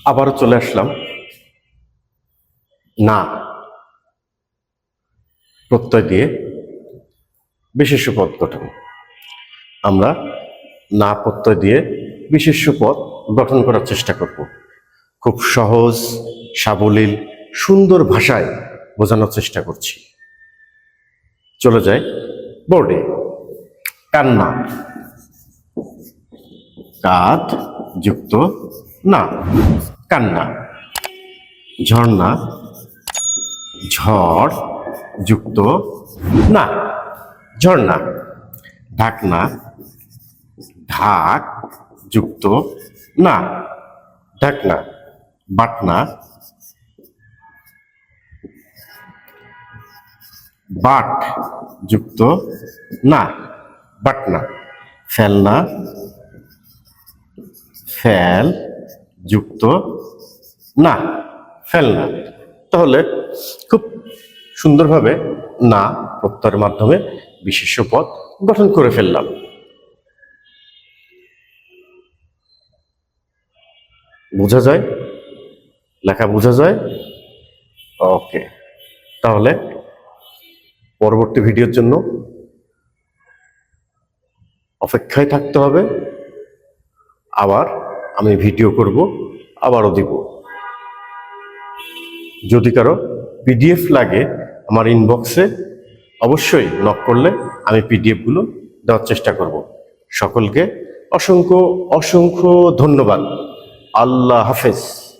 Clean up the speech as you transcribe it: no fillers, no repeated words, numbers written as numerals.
আবারও চলে আসলাম না প্রত্যয় দিয়ে বিশেষ্য পদ গঠন। আমরা না প্রত্যয় দিয়ে বিশেষ্য পদ গঠন করার চেষ্টা করব। খুব সহজ সাবলীল সুন্দর ভাষায় বোঝানোর চেষ্টা করছি। চলে যায় বোর্ডে। কান্না, কাত যুক্ত না, কান্না। ঝর্ণা, ঝড় যুক্ত না, ঝর্ণা। ঢাকনা, ঢাক যুক্ত না, ঢাকনা। বাটনা, বাট যুক্ত না, বাটনা। ফেলনা, ফেল যুক্ত না, ফেলনা। তাহলে খুব সুন্দরভাবে না প্রত্যয়ের মাধ্যমে বিশেষ্য পদ গঠন করে ফেললাম। বোঝা যায়? লেখা বোঝা যায়? ওকে, তাহলে পরবর্তী ভিডিওর জন্য অপেক্ষায় থাকতে হবে। আবার আমি ভিডিও করব, আবারও দিব। যদি কারো পিডিএফ লাগে আমার ইনবক্সে অবশ্যই নক করলে আমি পিডিএফগুলো দেওয়ার চেষ্টা করব। সকলকে অসংখ্য অসংখ্য ধন্যবাদ। আল্লাহ হাফেজ।